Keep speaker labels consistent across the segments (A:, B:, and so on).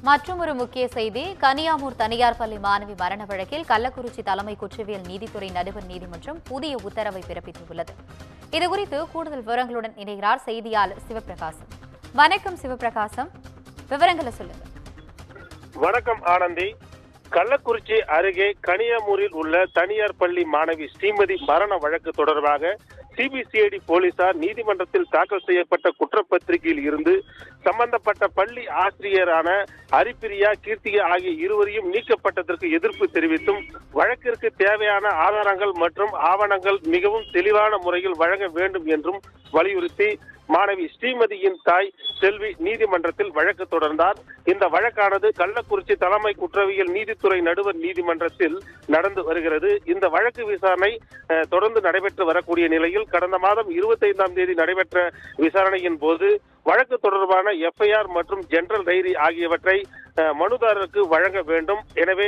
A: மற்றொரு முக்கிய செய்தி, கனியாமூர் தனியார் பள்ளி மாணவி மரண வழக்கில் கள்ளக்குறிச்சி தலைமை குற்றவியல் நீதித்துறை நடுவர் நீதிமன்றம் புதிய உத்தரவை பிறப்பித்துள்ளது. இதுகுறித்து கூடுதல் விவரங்களுடன் இணைகிறார் செய்தியாளர் சிவபிரகாசம். வணக்கம் சிவபிரகாசம், விவரங்களை சொல்லுங்க.
B: வணக்கம் ஆனந்தி. கள்ளக்குறிச்சி அருகே கனியாமூரில் உள்ள தனியார் பள்ளி மாணவி ஸ்ரீமதி மரண வழக்கு தொடர்பாக சிபிசிஐடி போலீசார் நீதிமன்றத்தில் தாக்கல் செய்யப்பட்ட குற்றப்பத்திரிகையில் இருந்து சம்பந்தப்பட்ட பள்ளி ஆசிரியரான ஹரிப்பிரியா, கீர்த்திகா ஆகிய இருவரையும் நீக்கப்பட்டதற்கு எதிர்ப்பு தெரிவித்தும் வழக்கிற்கு தேவையான ஆதாரங்கள் மற்றும் ஆவணங்கள் மிகவும் தெளிவான முறையில் வழங்க வேண்டும் என்றும் வலியுறுத்தி மாணவி ஸ்ரீமதியின் தாய் செல்வி நீதிமன்றத்தில் வழக்கு தொடர்ந்தார். இந்த வழக்கானது கள்ளக்குறிச்சி தலைமை குற்றவியல் நீதித்துறை நடுவர் நீதிமன்றத்தில் நடந்து வருகிறது. இந்த வழக்கு விசாரணை தொடர்ந்து நடைபெற்று வரக்கூடிய நிலையில் கடந்த மாதம் 25ஆம் தேதி நடைபெற்ற விசாரணையின் போது வழக்கு தொடர்பான எஃப்ஐஆர் மற்றும் ஜெனரல் டைரி ஆகியவற்றை மனுதாரருக்கு வழங்க வேண்டும். எனவே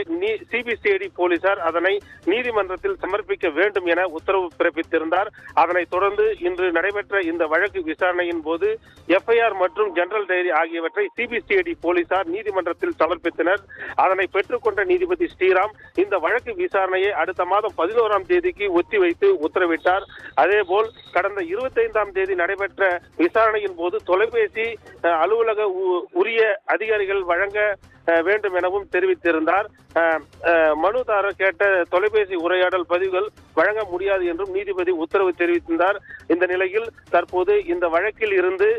B: சிபிசிஐடி போலீசார் அதனை நீதிமன்றத்தில் சமர்ப்பிக்க வேண்டும் என உத்தரவு பிறப்பித்திருந்தார். அதனைத் தொடர்ந்து இன்று நடைபெற்ற இந்த வழக்கு விசாரணையின் போது எஃப்ஐஆர் மற்றும் ஜெனரல் டைரி ஆகியவற்றை சிபிசிஐடி போலீசார் நீதிமன்றத்தில் சமர்ப்பித்தனர். அதனை பெற்றுக்கொண்ட நீதிபதி ஸ்ரீராம் இந்த வழக்கு விசாரணையை அடுத்த மாதம் 11ஆம் தேதிக்கு ஒத்திவைத்து உத்தரவிட்டார். அதேபோல் கடந்த 25ஆம் தேதி நடைபெற்ற விசாரணையின் போது தொலைபேசி அலுவலக உரிய அதிகாரிகள் வழங்க வேண்டும் எனவும் தெரிவித்திருந்தார். மனுதாரர் கேட்ட தொலைபேசி உரையாடல் பதிவுகள் வழங்க முடியாது என்றும் நீதிபதி உத்தரவு தெரிவித்திருந்தார். இந்த நிலையில் தற்போது இந்த வழக்கில் இருந்து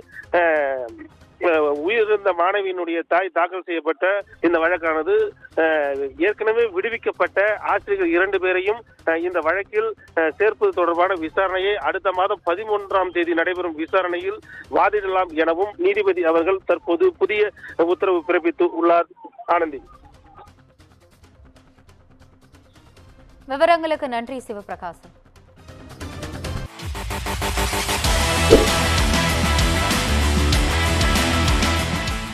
B: உயிரிழந்த மாணவியினுடைய தாய் தாக்கல் செய்யப்பட்ட இந்த வழக்கானது ஏற்கனவே விடுவிக்கப்பட்ட ஆசிரியர்கள் 2 பேரையும் இந்த வழக்கில் சேர்ப்பது தொடர்பான விசாரணையை அடுத்த மாதம் 13ஆம் தேதி நடைபெறும் விசாரணையில் வாதிடலாம் எனவும் நீதிபதி அவர்கள் தற்போது புதிய உத்தரவு பிறப்பித்து உள்ளார். ஆனந்தி,
A: விவரங்களுக்கு நன்றி சிவபிரகாசம்.